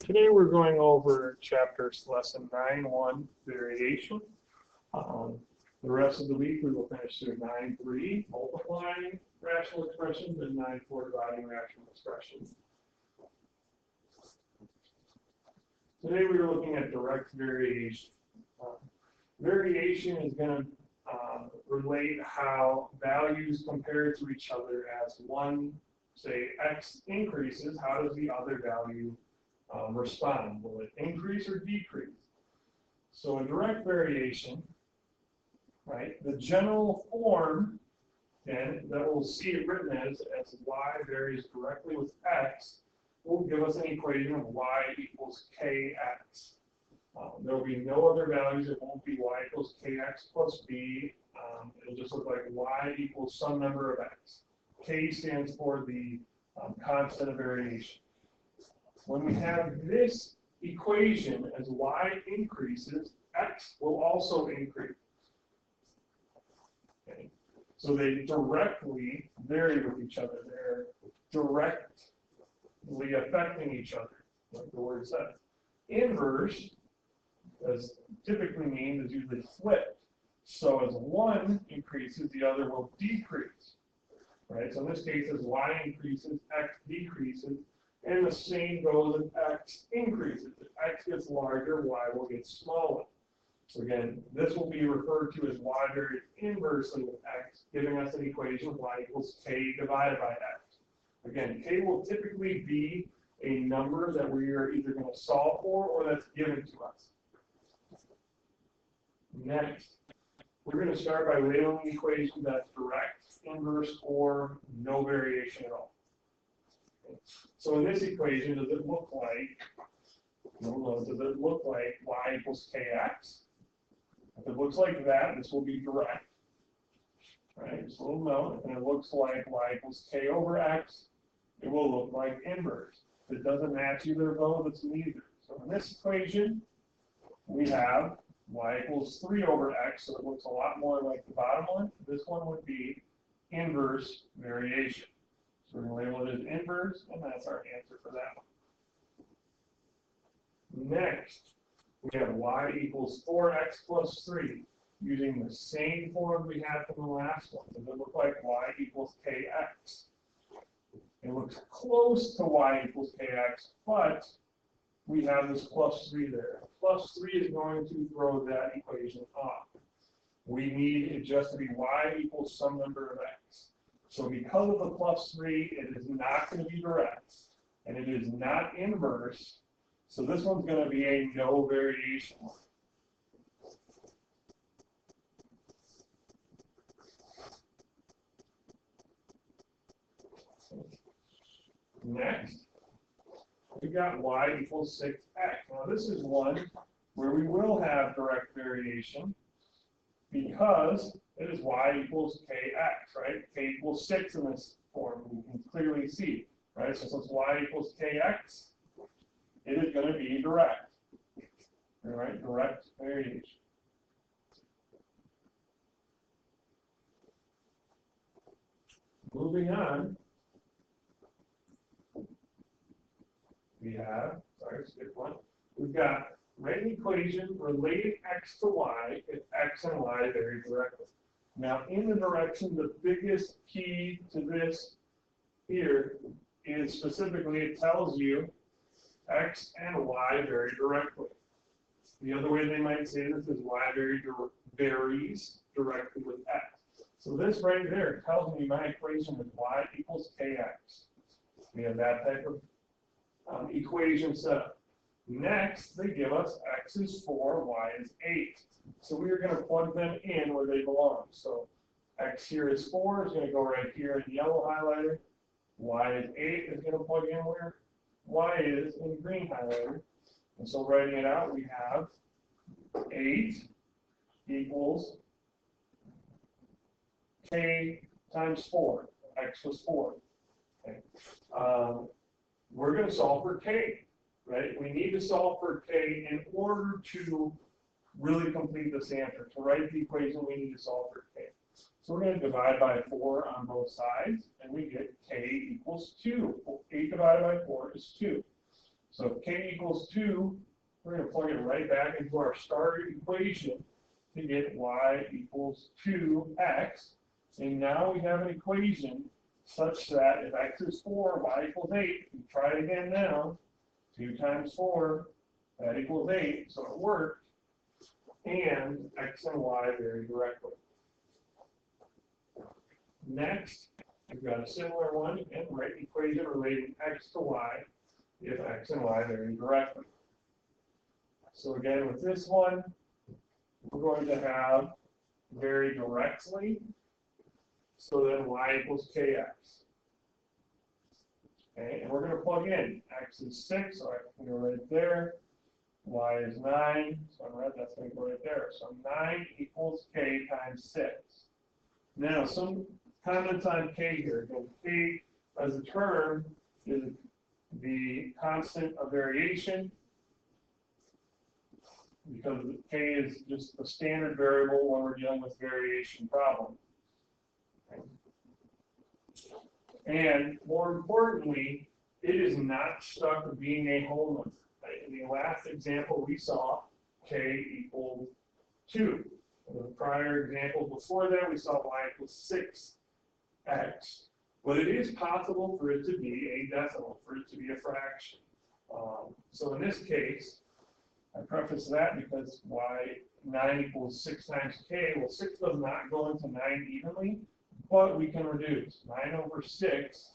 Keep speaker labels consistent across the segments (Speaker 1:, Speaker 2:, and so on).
Speaker 1: Today we're going over chapters lesson 9.1, variation. The rest of the week we will finish through 9.3, multiplying rational expressions, and 9.4, dividing rational expressions. Today we are looking at direct variation. Variation is going to relate how values compare to each other as one, say, x increases, how does the other value respond? Will it increase or decrease? So in direct variation, right, the general form, and that we'll see it written as y varies directly with x, will give us an equation of y equals kx. There will be no other values. It won't be y equals kx plus b. It'll just look like y equals some number of x. K stands for the constant of variation. When we have this equation as y increases, x will also increase. Okay. So they directly vary with each other. They're directly affecting each other, like the word says. Inverse, as typically means, is usually flipped. So as one increases, the other will decrease. Right? So in this case, as y increases, x decreases. And the same goes if x increases. If x gets larger, y will get smaller. So again, this will be referred to as y varies inversely with x, giving us an equation of y equals k divided by x. Again, k will typically be a number that we are either going to solve for or that's given to us. Next, we're going to start by labeling the equation that's direct, inverse, or no variation at all. So in this equation, does it look like, does it look like y equals kx? If it looks like that, this will be direct. Right? Just a little note. And it looks like y equals k over x, it will look like inverse. If it doesn't match either of those, it's neither. So in this equation, we have y equals 3 over x, so it looks a lot more like the bottom one. This one would be inverse variation. So we're going to label it as inverse, and that's our answer for that one. Next, we have y equals 4x plus 3, using the same form we had from the last one. Does it look like y equals kx? It looks close to y equals kx, but we have this plus 3 there. Plus 3 is going to throw that equation off. We need it just to be y equals some number of x. So because of the plus 3, it is not going to be direct, and it is not inverse. So this one's going to be a no variation one. Next, we got y equals 6x. Now this is one where we will have direct variation because it is y equals kx, right? K equals 6 in this form, we can clearly see, right? So since y equals kx, it is going to be direct, all right? Direct variation. Moving on, we have, sorry, skip one. We've got write an equation relating x to y if x and y vary directly. Now, in the direction, the biggest key to this here is specifically it tells you x and y vary directly. The other way they might say this is y varies directly with x. So this right there tells me my equation is y equals kx. We have that type of equation set up. Next, they give us x is 4, y is 8. So we are going to plug them in where they belong. So x here is 4, is going to go right here in yellow highlighter. Y is 8 is going to plug in where y is in green highlighter. And so writing it out, we have 8 equals k times 4. X was 4. Okay. We're going to solve for k, right? We need to solve for k in order to really complete this answer. To write the equation, we need to solve for k. So we're going to divide by 4 on both sides, and we get k equals 2. 8 divided by 4 is 2. So if k equals 2, we're going to plug it right back into our starter equation to get y equals 2x. And now we have an equation such that if x is 4, y equals 8. We try it again now. 2 times 4, that equals 8. So it worked. And x and y vary directly. Next, we've got a similar one. Again, write an equation relating x to y if x and y vary directly. So again, with this one, we're going to have vary directly. So then y equals kx. Okay, and we're going to plug in. X is 6, so I can go right there. Y is 9, so I'm right, that's going to go right there. So 9 equals k times 6. Now, some comments on k here. Again, k as a term is the constant of variation, because k is just a standard variable when we're dealing with variation problems. And more importantly, it is not stuck to being a whole number. In the last example we saw, k equals 2. In the prior example before that, we saw y equals 6x. But it is possible for it to be a decimal, for it to be a fraction. So in this case, I preface that because y 9 equals 6 times k. Well, 6 does not go into 9 evenly, but we can reduce. 9 over 6,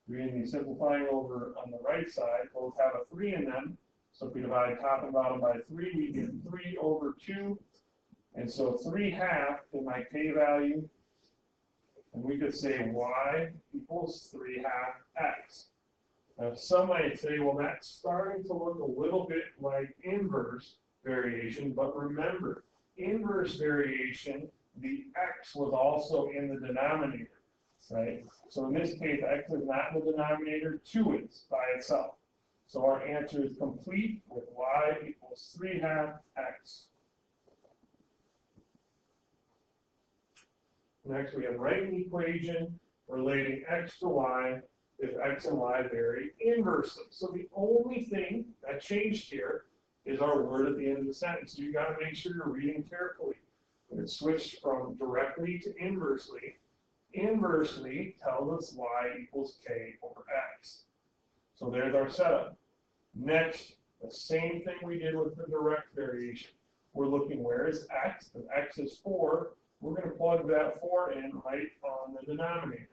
Speaker 1: we're going to be simplifying over on the right side. Both have a 3 in them. So if we divide top and bottom by 3, we get 3 over 2. And so 3/2 is my k value. And we could say y equals 3/2 x. Now, some might say, well, that's starting to look a little bit like inverse variation. But remember, inverse variation, the x was also in the denominator, right? So in this case, x is not in the denominator, 2 is by itself. So our answer is complete with y equals 3/2 x. Next, we have write an equation relating x to y if x and y vary inversely. So the only thing that changed here is our word at the end of the sentence. So you got to make sure you're reading carefully. It switched from directly to inversely. Inversely tells us y equals k over x. So there's our setup. Next, the same thing we did with the direct variation. We're looking where is x. If x is 4, we're going to plug that 4 in right on the denominator.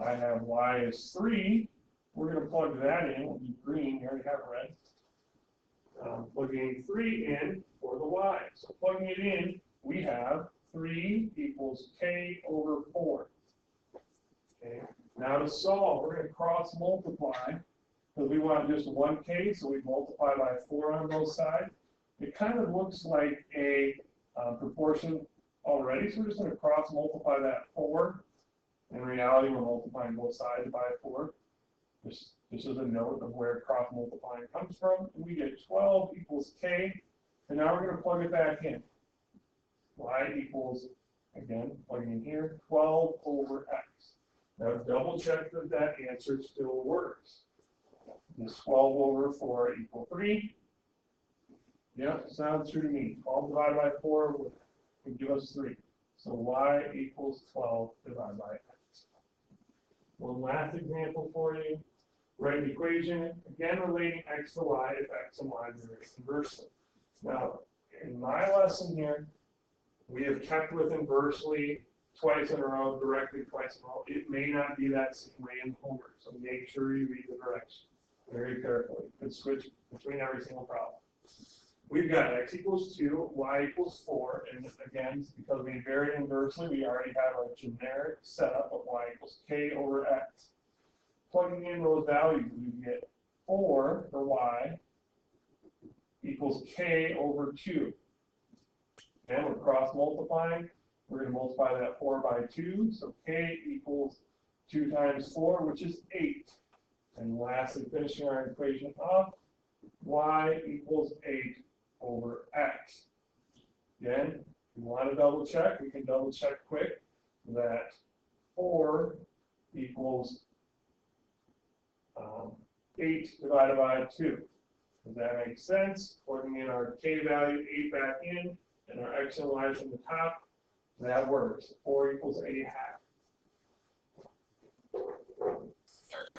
Speaker 1: I have y is 3. We're going to plug that in. We'll be green. You already have red. Plugging 3 in for the y. So plugging it in, we have 3 equals k over 4. Okay. Now to solve, we're going to cross multiply because we want just one k, so we multiply by 4 on both sides. It kind of looks like a proportion already, so we're just going to cross multiply that 4. In reality, we're multiplying both sides by 4. This is a note of where cross multiplying comes from. And we get 12 equals k, and now we're going to plug it back in. Y equals, again, plugging in here, 12 over x. Now double check that that answer still works. This 12 over 4 equals 3. Yep, sounds true to me. 12 divided by 4 would give us 3. So y equals 12 divided by x. One last example for you. Write an equation, again relating x to y if x and y vary inversely. Now, in my lesson here, we have kept with inversely twice in a row, directly twice in a row. It may not be that same way in homework, so make sure you read the direction very carefully. You can switch between every single problem. We've got x equals 2, y equals 4, and again, because we vary inversely, we already have a generic setup of y equals k over x. Plugging in those values, we get 4 for y equals k over 2. And we're cross multiplying. We're going to multiply that 4 by 2, so k equals 2 times 4, which is 8. And lastly, finishing our equation up, y equals 8 over x. Again, if you want to double check, we can double check quick that 4 equals 8 divided by 2. Does that make sense? Plugging in our k value, 8 back in, and our x and y from the top. That works. 4 equals 8 half.